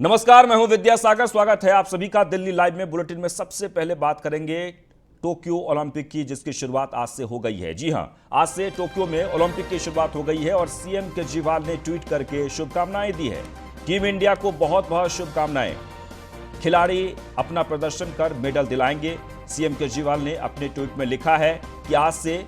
नमस्कार, मैं हूं विद्यासागर। स्वागत है आप सभी का दिल्ली लाइव में। बुलेटिन में सबसे पहले बात करेंगे टोक्यो ओलंपिक की, जिसकी शुरुआत आज से हो गई है। जी हां, आज से टोक्यो में ओलंपिक की शुरुआत हो गई है और सीएम केजरीवाल ने ट्वीट करके शुभकामनाएं दी है। टीम इंडिया को बहुत बहुत शुभकामनाएं। खिलाड़ी अपना प्रदर्शन कर मेडल दिलाएंगे। सीएम केजरीवाल ने अपने ट्वीट में लिखा है कि आज से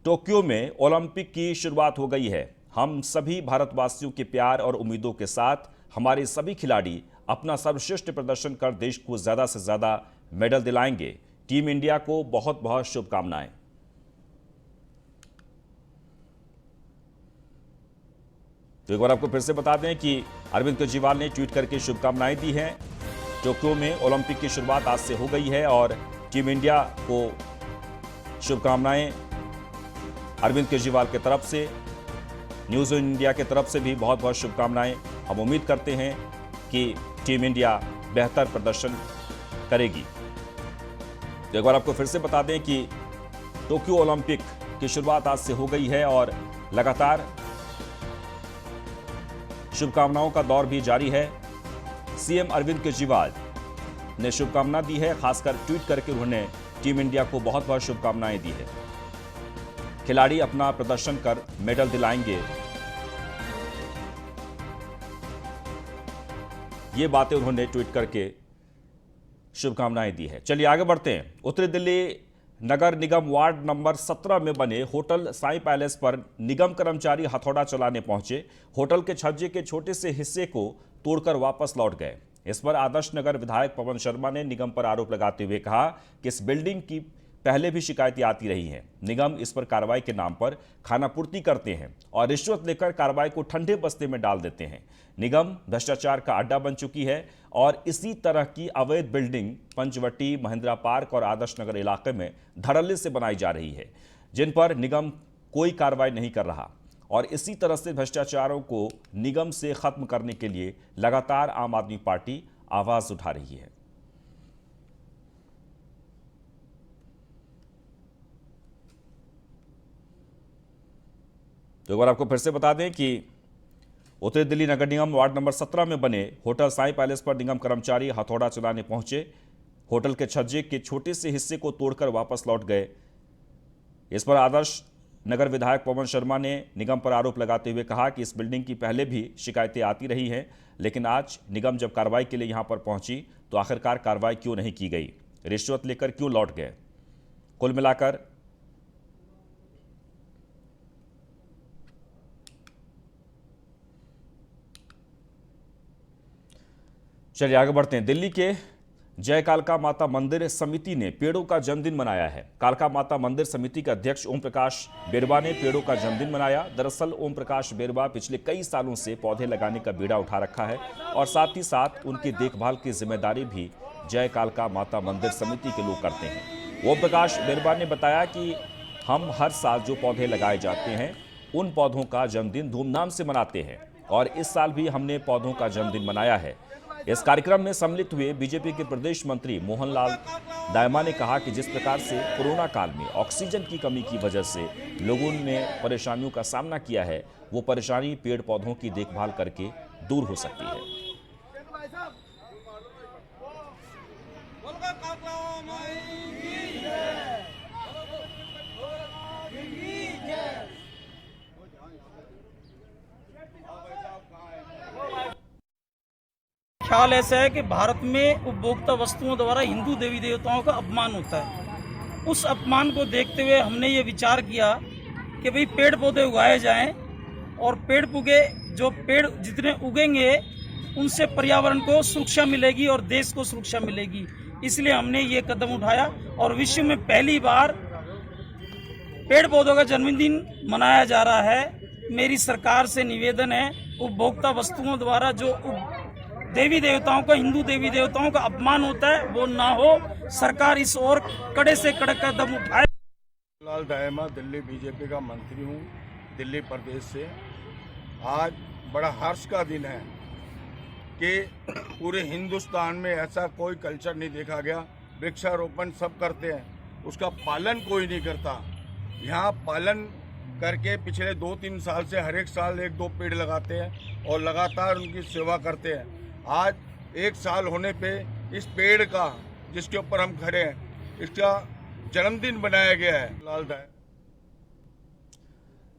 टोक्यो में ओलंपिक की शुरुआत हो गई है। हम सभी भारतवासियों के प्यार और उम्मीदों के साथ हमारे सभी खिलाड़ी अपना सर्वश्रेष्ठ प्रदर्शन कर देश को ज्यादा से ज्यादा मेडल दिलाएंगे। टीम इंडिया को बहुत बहुत शुभकामनाएं। तो एक बार आपको फिर से बता दें कि अरविंद केजरीवाल ने ट्वीट करके शुभकामनाएं दी हैं। टोक्यो में ओलंपिक की शुरुआत आज से हो गई है और टीम इंडिया को शुभकामनाएं अरविंद केजरीवाल की तरफ से, न्यूज इंडिया की तरफ से भी बहुत बहुत शुभकामनाएं। हम उम्मीद करते हैं कि टीम इंडिया बेहतर प्रदर्शन करेगी। तो एक बार आपको फिर से बता दें कि टोक्यो ओलंपिक की शुरुआत आज से हो गई है और लगातार शुभकामनाओं का दौर भी जारी है। सीएम अरविंद केजरीवाल ने शुभकामना दी है, खासकर ट्वीट करके उन्होंने टीम इंडिया को बहुत बहुत शुभकामनाएं दी है। खिलाड़ी अपना प्रदर्शन कर मेडल दिलाएंगे, ये बातें उन्होंने ट्वीट करके शुभकामनाएं दी है। चलिए आगे बढ़ते हैं। उत्तरी दिल्ली नगर निगम वार्ड नंबर 17 में बने होटल साई पैलेस पर निगम कर्मचारी हथौड़ा चलाने पहुंचे। होटल के छज्जे के छोटे से हिस्से को तोड़कर वापस लौट गए। इस पर आदर्श नगर विधायक पवन शर्मा ने निगम पर आरोप लगाते हुए कहा कि इस बिल्डिंग की पहले भी शिकायतें आती रही हैं। निगम इस पर कार्रवाई के नाम पर खानापूर्ति करते हैं और रिश्वत लेकर कार्रवाई को ठंडे बस्ते में डाल देते हैं। निगम भ्रष्टाचार का अड्डा बन चुकी है और इसी तरह की अवैध बिल्डिंग पंचवटी, महिंद्रा पार्क और आदर्श नगर इलाके में धड़ल्ले से बनाई जा रही है, जिन पर निगम कोई कार्रवाई नहीं कर रहा। और इसी तरह से भ्रष्टाचारों को निगम से खत्म करने के लिए लगातार आम आदमी पार्टी आवाज उठा रही है। तो एक बार आपको फिर से बता दें कि उत्तरी दिल्ली नगर निगम वार्ड नंबर 17 में बने होटल साई पैलेस पर निगम कर्मचारी हथौड़ा चलाने पहुंचे। होटल के छज्जे के छोटे से हिस्से को तोड़कर वापस लौट गए। इस पर आदर्श नगर विधायक पवन शर्मा ने निगम पर आरोप लगाते हुए कहा कि इस बिल्डिंग की पहले भी शिकायतें आती रही हैं, लेकिन आज निगम जब कार्रवाई के लिए यहां पर पहुंची तो आखिरकार कार्रवाई क्यों नहीं की गई, रिश्वत लेकर क्यों लौट गए। कुल मिलाकर चलिए आगे बढ़ते हैं। दिल्ली के जय कालका माता मंदिर समिति ने पेड़ों का जन्मदिन मनाया है। कालका माता मंदिर समिति के अध्यक्ष ओम प्रकाश बेरवा ने पेड़ों का जन्मदिन मनाया। दरअसल ओम प्रकाश बेरवा पिछले कई सालों से पौधे लगाने का बीड़ा उठा रखा है और साथ ही साथ उनकी देखभाल की जिम्मेदारी भी जय कालका माता मंदिर समिति के लोग करते हैं। ओम प्रकाश बेरवा ने बताया कि हम हर साल जो पौधे लगाए जाते हैं उन पौधों का जन्मदिन धूमधाम से मनाते हैं और इस साल भी हमने पौधों का जन्मदिन मनाया है। इस कार्यक्रम में सम्मिलित हुए बीजेपी के प्रदेश मंत्री मोहनलाल दायमा ने कहा कि जिस प्रकार से कोरोना काल में ऑक्सीजन की कमी की वजह से लोगों ने परेशानियों का सामना किया है, वो परेशानी पेड़ पौधों की देखभाल करके दूर हो सकती है। ख्याल ऐसा है कि भारत में उपभोक्ता वस्तुओं द्वारा हिंदू देवी देवताओं का अपमान होता है। उस अपमान को देखते हुए हमने ये विचार किया कि भाई पेड़ पौधे उगाए जाएं और पेड़ जितने उगेंगे उनसे पर्यावरण को सुरक्षा मिलेगी और देश को सुरक्षा मिलेगी। इसलिए हमने ये कदम उठाया और विश्व में पहली बार पेड़ पौधों का जन्मदिन मनाया जा रहा है। मेरी सरकार से निवेदन है, उपभोक्ता वस्तुओं द्वारा जो देवी देवताओं का, हिंदू देवी देवताओं का अपमान होता है वो ना हो। सरकार इस ओर कड़े से कड़े कदम उठाए। लाल दायमा दिल्ली बीजेपी का मंत्री हूँ, दिल्ली प्रदेश से। आज बड़ा हर्ष का दिन है कि पूरे हिंदुस्तान में ऐसा कोई कल्चर नहीं देखा गया। वृक्षारोपण सब करते हैं, उसका पालन कोई नहीं करता। यहाँ पालन करके पिछले 2-3 साल से हर एक साल 1-2 पेड़ लगाते हैं और लगातार उनकी सेवा करते हैं। आज 1 साल होने पे इस पेड़ का, जिसके ऊपर हम खड़े हैं, इसका जन्मदिन बनाया गया है। लालदाय।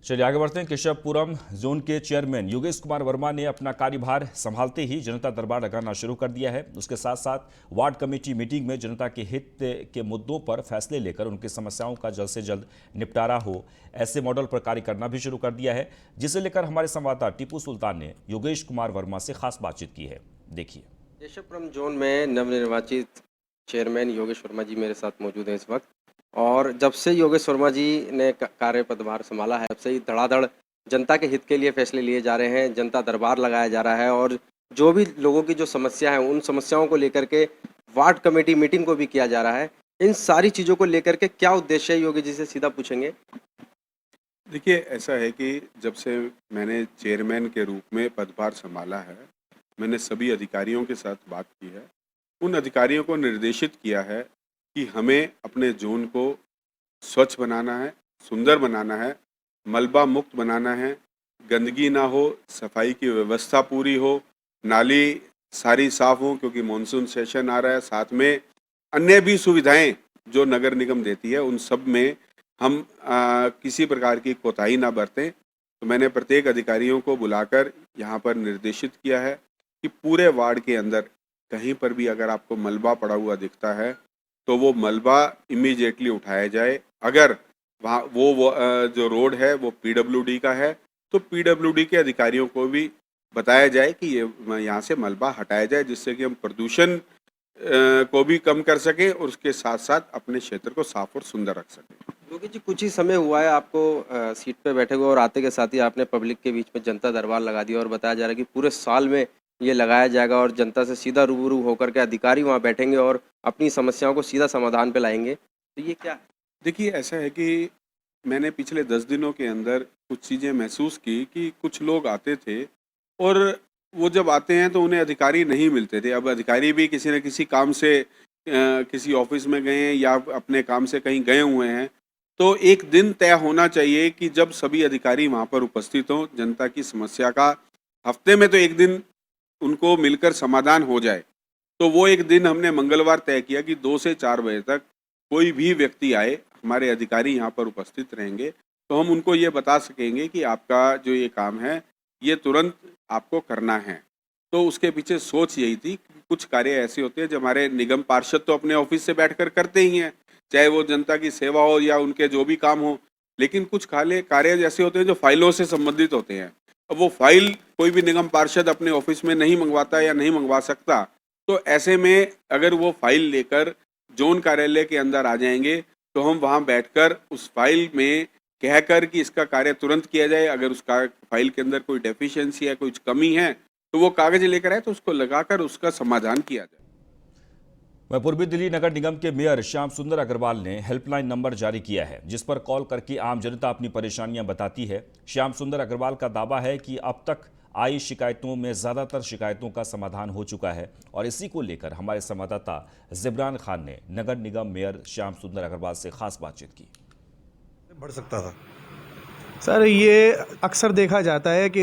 चलिए आगे बढ़ते हैं। केशवपुरम जोन के चेयरमैन योगेश कुमार वर्मा ने अपना कार्यभार संभालते ही जनता दरबार लगाना शुरू कर दिया है। उसके साथ साथ वार्ड कमेटी मीटिंग में जनता के हित के मुद्दों पर फैसले लेकर उनकी समस्याओं का जल्द से जल्द निपटारा हो, ऐसे मॉडल पर कार्य करना भी शुरू कर दिया है, जिसे लेकर हमारे संवाददाता टीपू सुल्तान ने योगेश कुमार वर्मा से खास बातचीत की है। देखिए। केशवपुरम जोन में नवनिर्वाचित चेयरमैन योगेश वर्मा जी मेरे साथ मौजूद हैं इस वक्त। और जब से योगेश वर्मा जी ने कार्य पदभार संभाला है, तब से ही धड़ाधड़ जनता के हित के लिए फैसले लिए जा रहे हैं, जनता दरबार लगाया जा रहा है और जो भी लोगों की जो समस्या है उन समस्याओं को लेकर के वार्ड कमेटी मीटिंग को भी किया जा रहा है। इन सारी चीज़ों को लेकर के क्या उद्देश्य है, योगी जी से सीधा पूछेंगे। देखिए, ऐसा है कि जब से मैंने चेयरमैन के रूप में पदभार संभाला है, मैंने सभी अधिकारियों के साथ बात की है। उन अधिकारियों को निर्देशित किया है कि हमें अपने जोन को स्वच्छ बनाना है, सुंदर बनाना है, मलबा मुक्त बनाना है, गंदगी ना हो, सफाई की व्यवस्था पूरी हो, नाली सारी साफ हो क्योंकि मॉनसून सेशन आ रहा है। साथ में अन्य भी सुविधाएं जो नगर निगम देती है उन सब में हम किसी प्रकार की कोताही ना बरतें। तो मैंने प्रत्येक अधिकारियों को बुलाकर यहाँ पर निर्देशित किया है कि पूरे वार्ड के अंदर कहीं पर भी अगर आपको मलबा पड़ा हुआ दिखता है तो वो मलबा इमीडिएटली उठाया जाए। अगर वहाँ वो जो रोड है वो पीडब्ल्यूडी का है तो पीडब्ल्यूडी के अधिकारियों को भी बताया जाए कि ये यहाँ से मलबा हटाया जाए, जिससे कि हम प्रदूषण को भी कम कर सकें और उसके साथ साथ अपने क्षेत्र को साफ और सुंदर रख सकें। योगी जी, कुछ ही समय हुआ है आपको सीट पे बैठे हुए और आते के साथ ही आपने पब्लिक के बीच में जनता दरबार लगा दिया और बताया जा रहा है कि पूरे साल में ये लगाया जाएगा और जनता से सीधा रूबरू होकर के अधिकारी वहाँ बैठेंगे और अपनी समस्याओं को सीधा समाधान पे लाएंगे। तो ये क्या है? देखिए, ऐसा है कि मैंने पिछले 10 दिनों के अंदर कुछ चीज़ें महसूस की कि कुछ लोग आते थे और वो जब आते हैं तो उन्हें अधिकारी नहीं मिलते थे। अब अधिकारी भी किसी न किसी काम से किसी ऑफिस में गए हैं या अपने काम से कहीं गए हुए हैं, तो एक दिन तय होना चाहिए कि जब सभी अधिकारी वहाँ पर उपस्थित हों, जनता की समस्या का हफ्ते में तो एक दिन उनको मिलकर समाधान हो जाए। तो वो एक दिन हमने मंगलवार तय किया कि 2 से 4 बजे तक कोई भी व्यक्ति आए, हमारे अधिकारी यहाँ पर उपस्थित रहेंगे तो हम उनको ये बता सकेंगे कि आपका जो ये काम है ये तुरंत आपको करना है। तो उसके पीछे सोच यही थी कि कुछ कार्य ऐसे होते हैं जो हमारे निगम पार्षद तो अपने ऑफिस से बैठकर करते ही हैं, चाहे वो जनता की सेवा हो या उनके जो भी काम हो, लेकिन कुछ कार्य ऐसे होते हैं जो फाइलों से संबंधित होते हैं। अब वो फाइल कोई भी निगम पार्षद अपने ऑफिस में नहीं मंगवाता या नहीं मंगवा सकता, तो ऐसे में अगर वो फाइल लेकर जोन कार्यालय के अंदर आ जाएंगे तो हम वहाँ बैठकर उस फाइल में कहकर कि इसका कार्य तुरंत किया जाए। अगर उस फाइल के अंदर कोई डेफिशिएंसी है, कुछ कमी है, तो वो कागज लेकर आए तो उसको लगाकर उसका समाधान किया जाए। वहीं पूर्वी दिल्ली नगर निगम के मेयर श्याम सुंदर अग्रवाल ने हेल्पलाइन नंबर जारी किया है, जिस पर कॉल करके आम जनता अपनी परेशानियां बताती है। श्याम सुंदर अग्रवाल का दावा है कि अब तक आई शिकायतों में ज्यादातर शिकायतों का समाधान हो चुका है और इसी को लेकर हमारे संवाददाता जिब्रान खान ने नगर निगम मेयर श्याम सुंदर अग्रवाल से खास बातचीत की। बढ़ सकता था सर, ये अक्सर देखा जाता है कि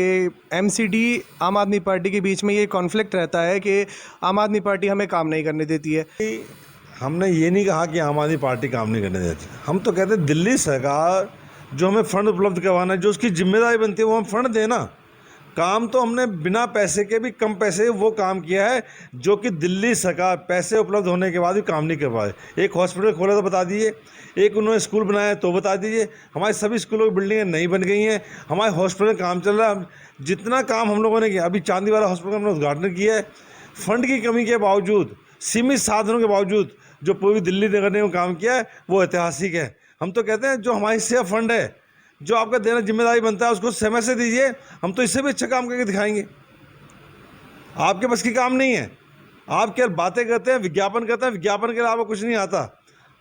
एमसीडी आम आदमी पार्टी के बीच में ये कॉन्फ्लिक्ट रहता है कि आम आदमी पार्टी हमें काम नहीं करने देती है। हमने ये नहीं कहा कि आम आदमी पार्टी काम नहीं करने देती। हम तो कहते हैं दिल्ली सरकार जो हमें फंड उपलब्ध करवाना है, जो उसकी जिम्मेदारी बनती है वो हम फंड देना। काम तो हमने बिना पैसे के भी कम पैसे वो काम किया है जो कि दिल्ली सरकार पैसे उपलब्ध होने के बाद भी काम नहीं कर पाए। एक हॉस्पिटल खोला तो बता दीजिए, एक उन्होंने स्कूल बनाया तो बता दीजिए। हमारे सभी स्कूलों की बिल्डिंगें नहीं बन गई हैं, हमारे हॉस्पिटल में काम चल रहा है। जितना काम हम लोगों ने किया, अभी चांदी वाला हॉस्पिटल का हमने उद्घाटन किया है। फंड की कमी के बावजूद, सीमित साधनों के बावजूद जो पूरी दिल्ली नगर ने काम किया है वो ऐतिहासिक है। हम तो कहते हैं जो हमारे हिस्से फंड है, जो आपका देना जिम्मेदारी बनता है, उसको समय से दीजिए। हम तो इससे भी अच्छा काम करके दिखाएंगे। आपके बस की काम नहीं है, आप क्या बातें करते हैं, विज्ञापन करते हैं, विज्ञापन के अलावा कुछ नहीं आता।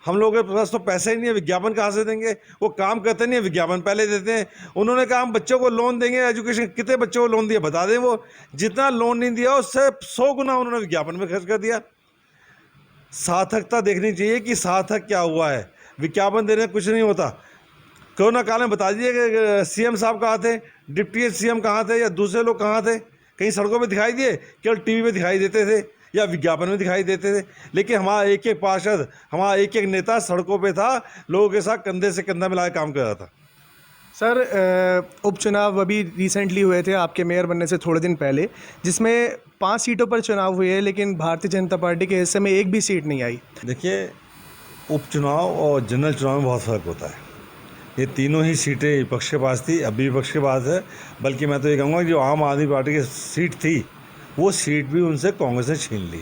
हम लोगों के पास तो पैसे ही नहीं है, विज्ञापन कहाँ से देंगे? वो काम करते नहीं है, विज्ञापन पहले देते हैं। उन्होंने कहा हम बच्चों को लोन देंगे, एजुकेशन, कितने बच्चों को लोन दिया बता दें। वो जितना लोन नहीं दिया उससे 100 गुना उन्होंने विज्ञापन में खर्च कर दिया। सार्थकता देखनी चाहिए कि सार्थक क्या हुआ है। विज्ञापन देने कुछ नहीं होता। कोरोना काल में बता दीजिए कि सीएम साहब कहाँ थे, डिप्टी सीएम कहाँ थे या दूसरे लोग कहाँ थे? कहीं सड़कों पे दिखाई दिए, केवल टीवी पे दिखाई देते थे या विज्ञापन में दिखाई देते थे। लेकिन हमारा एक एक पार्षद, हमारा एक एक नेता सड़कों पे था, लोगों के साथ कंधे से कंधा मिला के काम कर रहा था। सर उपचुनाव अभी रिसेंटली हुए थे आपके मेयर बनने से थोड़े दिन पहले, जिसमें 5 सीटों पर चुनाव हुए हैं, लेकिन भारतीय जनता पार्टी के हिस्से में एक भी सीट नहीं आई। देखिए, उपचुनाव और जनरल चुनाव में बहुत फ़र्क होता है। ये तीनों ही सीटें विपक्ष के पास थी, अभी विपक्ष के पास है। बल्कि मैं तो ये कहूँगा कि जो आम आदमी पार्टी की सीट थी, वो सीट भी उनसे कांग्रेस ने छीन ली।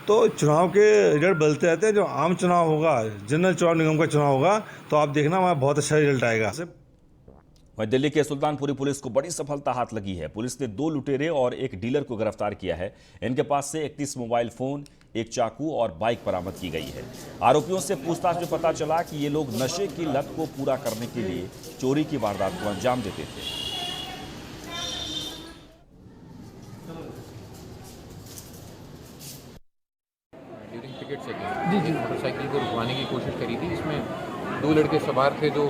तो चुनाव के रिजल्ट बदलते रहते हैं। जो आम चुनाव होगा, जनरल चुनाव निगम का चुनाव होगा, तो आप देखना वहाँ बहुत अच्छा रिजल्ट आएगा। वहीं दिल्ली के सुल्तानपुरी पुलिस को बड़ी सफलता हाथ लगी है। पुलिस ने 2 लुटेरे और एक डीलर को गिरफ्तार किया है। इनके पास से 31 मोबाइल फोन, एक चाकू और बाइक बरामद की गई है। आरोपियों से पूछताछ में पता चला कि ये लोग नशे की लत को पूरा करने के लिए चोरी की वारदात को अंजाम देते थे। ड्यूरिंग पिकेट चेकिंग मोटरसाइकिल को रुकवाने की कोशिश करी थी। इसमें 2 लड़के सवार थे जो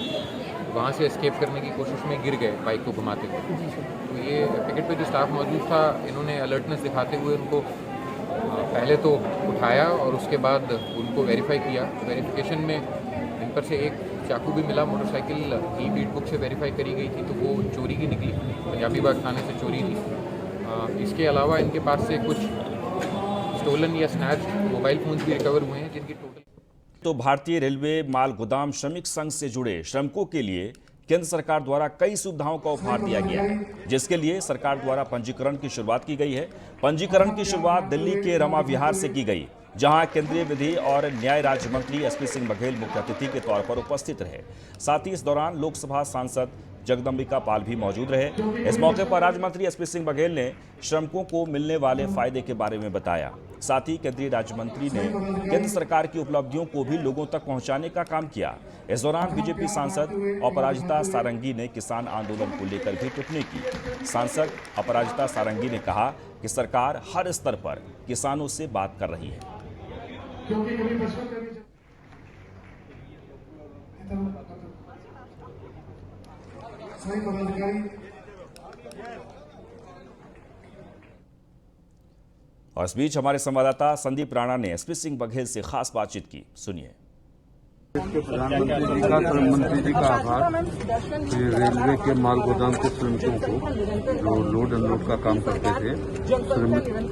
वहाँ से एस्केप करने की कोशिश में गिर गए बाइक को घुमाते हुए। तो ये पिकेट पे जो स्टाफ मौजूद था, इन्होंने अलर्टनेस दिखाते हुए उनको पहले तो उठाया और उसके बाद उनको वेरीफाई किया। वेरिफिकेशन में इन पर से एक चाकू भी मिला। मोटरसाइकिल की बीट बुक से वेरीफाई करी गई थी, तो वो चोरी की निकली, पंजाबी बाग थाने से चोरी थी। इसके अलावा इनके पास से कुछ स्टोलन या स्नैच मोबाइल फोन्स भी रिकवर हुए हैं, जिनकी टोटल। तो भारतीय रेलवे माल गोदाम श्रमिक संघ से जुड़े श्रमिकों के लिए केंद्र सरकार द्वारा कई सुविधाओं का उपहार दिया गया है, जिसके लिए सरकार द्वारा पंजीकरण की शुरुआत की गई है। पंजीकरण की शुरुआत दिल्ली के रमा विहार से की गई, जहां केंद्रीय विधि और न्याय राज्य मंत्री एसपी सिंह बघेल मुख्य अतिथि के तौर पर उपस्थित रहे। साथ ही इस दौरान लोकसभा सांसद जगदम्बिका पाल भी मौजूद रहे। इस मौके पर राज्य मंत्री एसपी सिंह बघेल ने श्रमिकों को मिलने वाले फायदे के बारे में बताया। साथ ही केंद्रीय राज्य मंत्री ने केंद्र सरकार की उपलब्धियों को भी लोगों तक पहुंचाने का काम किया। इस दौरान बीजेपी सांसद अपराजिता सारंगी ने किसान आंदोलन को लेकर भी टिप्पणी की। सांसद अपराजिता सारंगी ने कहा कि सरकार हर स्तर पर किसानों से बात कर रही है। और इस बीच हमारे संवाददाता संदीप राणा ने एसपी सिंह बघेल से खास बातचीत की, सुनिए। प्रधानमंत्री जी का, श्रम मंत्री जी का आभार कि रेलवे के माल गोदाम के श्रमिकों को जो लोड अनलोड का काम करते थे, श्रमिक में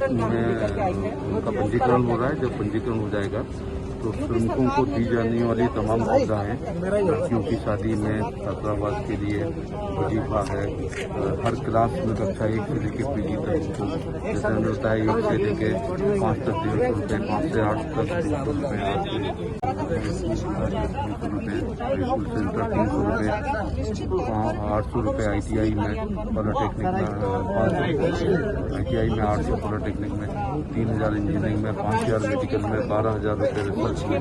उनका पंजीकरण हो रहा है। जब पंजीकरण हो जाएगा तो श्रमिकों को दी जाने वाली तमाम सुविधाएं, लड़कियों की शादी में, छात्रावास के लिए वजीफा है, हर क्लास में कक्षा 1 से लेकर पीजी तक को जैसे हमने बताया 1 से लेकर 5 तक 150 रुपये, 5 से 8 तक 200 रुपये, स्कूल सेंटर 300 रुपये, 800 रुपये ITI में, पॉलिटेक्निक में ITI में 800, पॉलिटेक्निक में 3000, इंजीनियरिंग में 5000, मेडिकल में 12000 रुपये, रिसर्च में,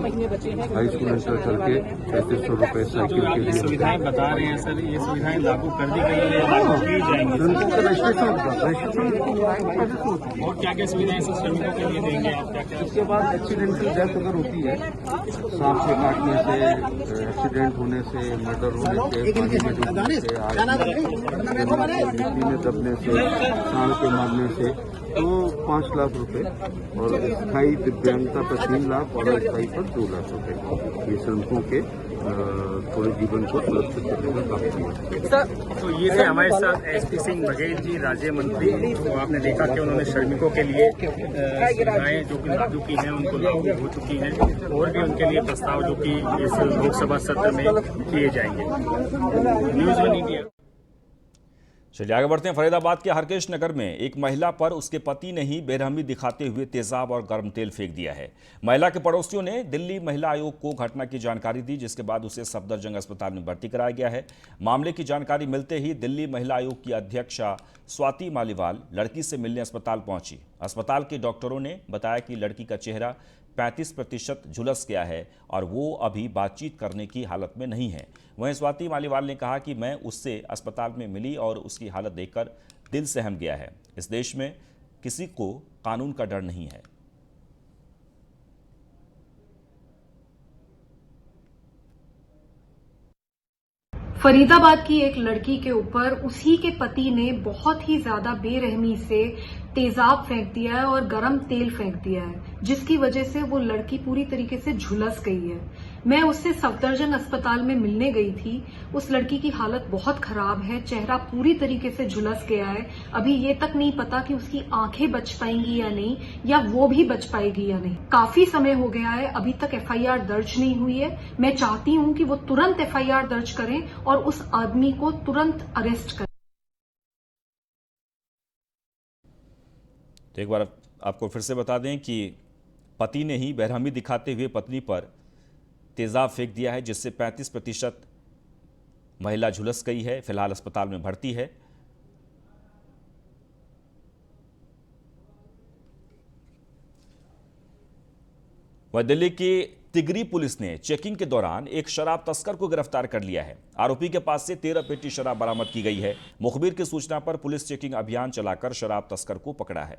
हाई स्कूल इंटर करके 3500 रुपये साइकिल के लिए। सुविधाएं बता रहे हैं सर, ये सुविधाएं लागू कर दी गई है, लागू की जाएंगी। और क्या क्या सुविधाएं श्रमिकों के लिए देंगे आप? क्या उसके बाद एक्सीडेंटल डेथ अगर होती है, सांप से काटने से, एक्सीडेंट होने से, मर्डर होने से, पानी में डूबने से, में दबने से, सांड के मारने से, तो 5 लाख रुपए, और स्थायी दिव्यांगता पर 3 लाख और अस्थायी पर 2 लाख रुपए। ये श्रमिकों के थोड़े जीवन को सुरक्षित करने का काम किया। तो ये थे हमारे साथ एसपी सिंह बघेल जी, राज्य मंत्री। तो आपने देखा कि उन्होंने श्रमिकों के लिए सुविधाएं जो कि लागू की हैं, उनको लागू हो चुकी हैं, और भी उनके लिए प्रस्ताव जो कि इस लोकसभा सत्र में किए जाएंगे। News 1 India. चलिए आगे बढ़ते हैं। फरीदाबाद के हरकेश नगर में एक महिला पर उसके पति ने ही बेरहमी दिखाते हुए तेजाब और गर्म तेल फेंक दिया है। महिला के पड़ोसियों ने दिल्ली महिला आयोग को घटना की जानकारी दी, जिसके बाद उसे सफदरजंग अस्पताल में भर्ती कराया गया है। मामले की जानकारी मिलते ही दिल्ली महिला आयोग की अध्यक्षा स्वाति मालीवाल लड़की से मिलने अस्पताल पहुंची। अस्पताल के डॉक्टरों ने बताया कि लड़की का चेहरा 35% झुलस गया है और वो अभी बातचीत करने की हालत में नहीं है। वहीं स्वाति मालीवाल ने कहा कि मैं उससे अस्पताल में मिली और उसकी हालत देखकर दिल सहम गया है। इस देश में किसी को कानून का डर नहीं है। फरीदाबाद की एक लड़की के ऊपर उसी के पति ने बहुत ही ज्यादा बेरहमी से तेजाब फेंक दिया है और गरम तेल फेंक दिया है, जिसकी वजह से वो लड़की पूरी तरीके से झुलस गई है। मैं उससे सफदरजंग अस्पताल में मिलने गई थी। उस लड़की की हालत बहुत खराब है, चेहरा पूरी तरीके से झुलस गया है। अभी ये तक नहीं पता कि उसकी आंखें बच पाएंगी या नहीं, या वो भी बच पाएगी या नहीं। काफी समय हो गया है, अभी तक एफआईआर दर्ज नहीं हुई है। मैं चाहती हूं कि वो तुरंत एफआईआर दर्ज करें और उस आदमी को तुरंत अरेस्ट करें। तो एक बार आपको फिर से बता दें कि पति ने ही बेरहमी दिखाते हुए पत्नी पर तेजाब फेंक दिया है, जिससे 35% महिला झुलस गई है। फिलहाल अस्पताल में भर्ती है। वह दिल्ली की तिगरी पुलिस ने चेकिंग के दौरान एक शराब तस्कर को गिरफ्तार कर लिया है। आरोपी के पास से 13 पेटी शराब बरामद की गई है। मुखबिर की सूचना पर पुलिस चेकिंग अभियान चलाकर शराब तस्कर को पकड़ा है।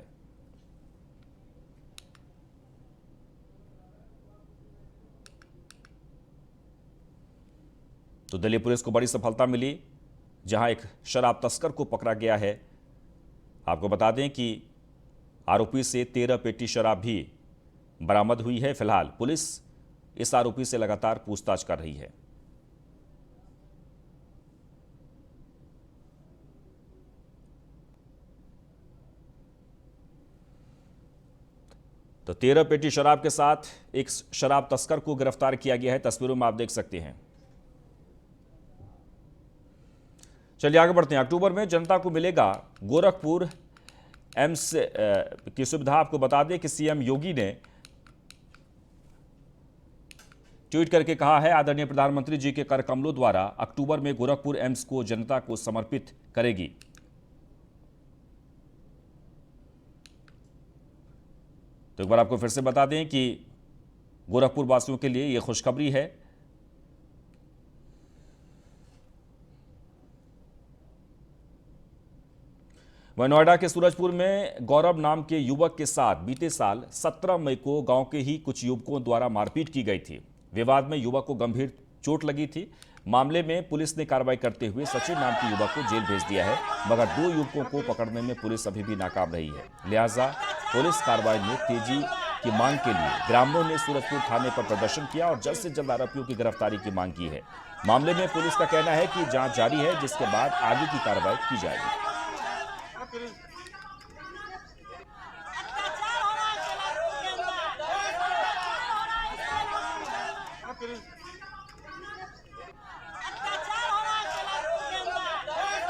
तो दिल्ली पुलिस को बड़ी सफलता मिली, जहां एक शराब तस्कर को पकड़ा गया है। आपको बता दें कि आरोपी से 13 पेटी शराब भी बरामद हुई है। फिलहाल पुलिस इस आरोपी से लगातार पूछताछ कर रही है। तो 13 पेटी शराब के साथ एक शराब तस्कर को गिरफ्तार किया गया है। तस्वीरों में आप देख सकते हैं। चलिए आगे बढ़ते हैं। अक्टूबर में जनता को मिलेगा गोरखपुर एम्स की सुविधा। आपको बता दें कि सीएम योगी ने ट्वीट करके कहा है, आदरणीय प्रधानमंत्री जी के कर कमलों द्वारा अक्टूबर में गोरखपुर एम्स को जनता को समर्पित करेगी। तो एक बार आपको फिर से बता दें कि गोरखपुर वासियों के लिए यह खुशखबरी है। वह नोएडा के सूरजपुर में गौरव नाम के युवक के साथ बीते साल 17 मई को गांव के ही कुछ युवकों द्वारा मारपीट की गई थी। विवाद में युवक को गंभीर चोट लगी थी। मामले में पुलिस ने कार्रवाई करते हुए सचिन नाम के युवक को जेल भेज दिया है, मगर 2 युवकों को पकड़ने में पुलिस अभी भी नाकाम रही है। लिहाजा पुलिस कार्रवाई में तेजी की मांग के लिए ग्रामीणों ने सूरजपुर थाने पर प्रदर्शन किया और जल्द से जल्द आरोपियों की गिरफ्तारी की मांग की है। मामले में पुलिस का कहना है कि जांच जारी है, जिसके बाद आगे की कार्रवाई की जाएगी।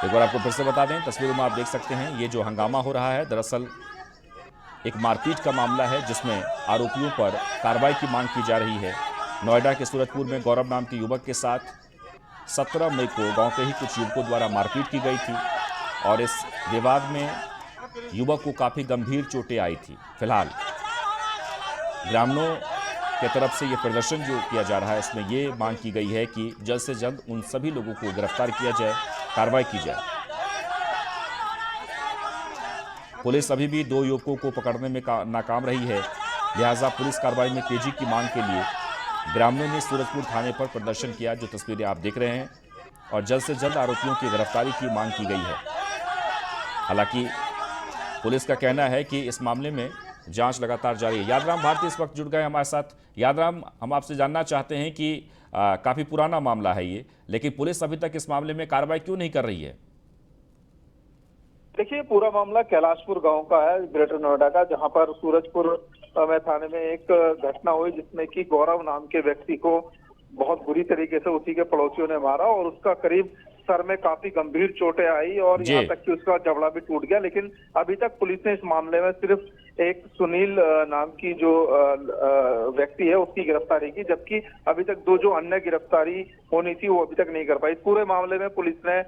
एक बार आपको फिर से बता दें, तस्वीरों में आप देख सकते हैं ये जो हंगामा हो रहा है, दरअसल एक मारपीट का मामला है, जिसमें आरोपियों पर कार्रवाई की मांग की जा रही है। नोएडा के सूरजपुर में गौरव नाम के युवक के साथ 17 मई को गांव के ही कुछ युवकों द्वारा मारपीट की गई थी और इस विवाद में युवक को काफी गंभीर चोटें आई थी। फिलहाल ग्रामीणों की तरफ से ये प्रदर्शन जो किया जा रहा है, उसमें ये मांग की गई है कि जल्द से जल्द उन सभी लोगों को गिरफ्तार किया जाए, कार्रवाई की जाए। पुलिस अभी भी 2 युवकों को पकड़ने में नाकाम रही है। लिहाजा पुलिस कार्रवाई में तेजी की मांग के लिए ग्रामीणों ने सूरजपुर थाने पर प्रदर्शन किया, जो तस्वीरें आप देख रहे हैं, और जल्द से जल्द आरोपियों की गिरफ्तारी की मांग की गई है। हालांकि पुलिस का कहना है कि इस मामले में जांच लगातार जारी है। यादराम भारती इस वक्त जुड़ गए हमारे साथ। यादराम, हम आपसे जानना चाहते हैं कि काफी पुराना मामला है ये, लेकिन पुलिस अभी तक इस मामले में कार्रवाई क्यों नहीं कर रही है? देखिए, पूरा मामला कैलाशपुर गांव का है, ग्रेटर नोएडा का, जहां पर सूरजपुर में थाने में एक घटना हुई जिसमें कि गौरव नाम के व्यक्ति को बहुत बुरी तरीके से उसी के पड़ोसियों ने मारा और उसका करीब सर में काफी गंभीर चोटें आई और यहाँ तक कि उसका जबड़ा भी टूट गया। लेकिन अभी तक पुलिस ने इस मामले में सिर्फ एक सुनील नाम की जो व्यक्ति है उसकी गिरफ्तारी की, जबकि अभी तक 2 जो अन्य गिरफ्तारी होनी थी वो अभी तक नहीं कर पाई। पूरे मामले में पुलिस ने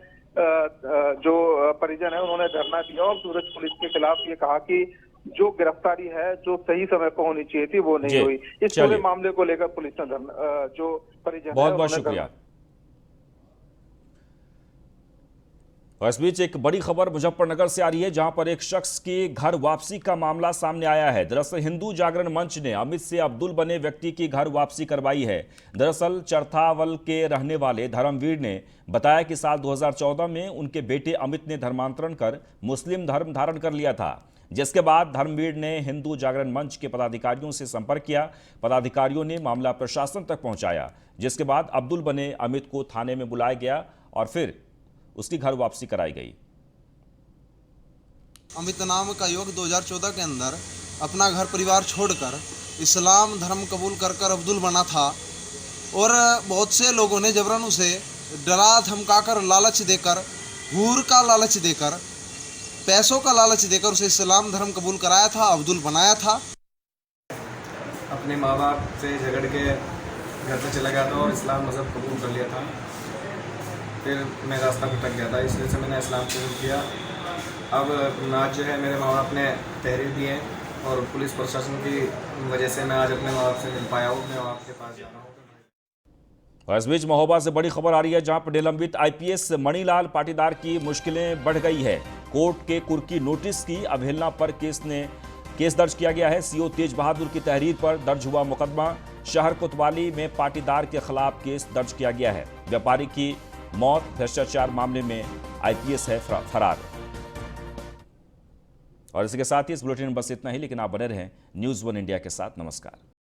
जो परिजन है उन्होंने धरना दिया और सूरज पुलिस के खिलाफ ये कहा कि जो गिरफ्तारी है जो सही समय पर होनी चाहिए थी वो नहीं हुई। इस पूरे मामले को लेकर पुलिस ने जो परिजन बहुत बहुत शुक्रिया। और इस बीच एक बड़ी खबर मुजफ्फरनगर से आ रही है, जहां पर एक शख्स की घर वापसी का मामला सामने आया है। दरअसल हिंदू जागरण मंच ने अमित से अब्दुल बने व्यक्ति की घर वापसी करवाई है। दरअसल चरथावल के रहने वाले धर्मवीर ने बताया कि साल 2014 में उनके बेटे अमित ने धर्मांतरण कर मुस्लिम धर्म धारण कर लिया था, जिसके बाद धर्मवीर ने हिंदू जागरण मंच के पदाधिकारियों से संपर्क किया। पदाधिकारियों ने मामला प्रशासन तक पहुंचाया, जिसके बाद अब्दुल बने अमित को थाने में बुलाया गया और फिर उसकी घर वापसी कराई गई। अमित नाम का युवक 2014 के अंदर अपना घर परिवार छोड़कर इस्लाम धर्म कबूल कर अब्दुल बना था और बहुत से लोगों ने जबरन उसे डरा धमकाकर लालच देकर, हूर का लालच देकर, पैसों का लालच देकर उसे इस्लाम धर्म कबूल कराया था, अब्दुल बनाया था। अपने माँ बाप से झगड़ के घर पे चला गया था और इस्लाम मज़हब कबूल कर लिया था। फिर मैं रास्ता भटक गया था, इसलिए से मैंने इस्लाम कबूल किया। अब आज जो है मेरे माँ बाप ने तहरीर दी है और पुलिस प्रशासन की वजह से मैं आज अपने माँ बाप से मिल पाया हूँ। मैं माँ बाप के पास जा रहा हूँ। और इस बीच महोबा से बड़ी खबर आ रही है, जहां पर निलंबित आईपीएस मणिलाल पाटीदार की मुश्किलें बढ़ गई है। कोर्ट के कुर्की नोटिस की अवहेलना पर केस दर्ज किया गया है। सीओ तेज बहादुर की तहरीर पर दर्ज हुआ मुकदमा। शहर कोतवाली में पाटीदार के खिलाफ केस दर्ज किया गया है। व्यापारी की मौत, भ्रष्टाचार मामले में आईपीएस है फरार। और इसी के साथ ही इस बुलेटिन में बस इतना ही, लेकिन आप बने रहें न्यूज़ 1 इंडिया के साथ। नमस्कार।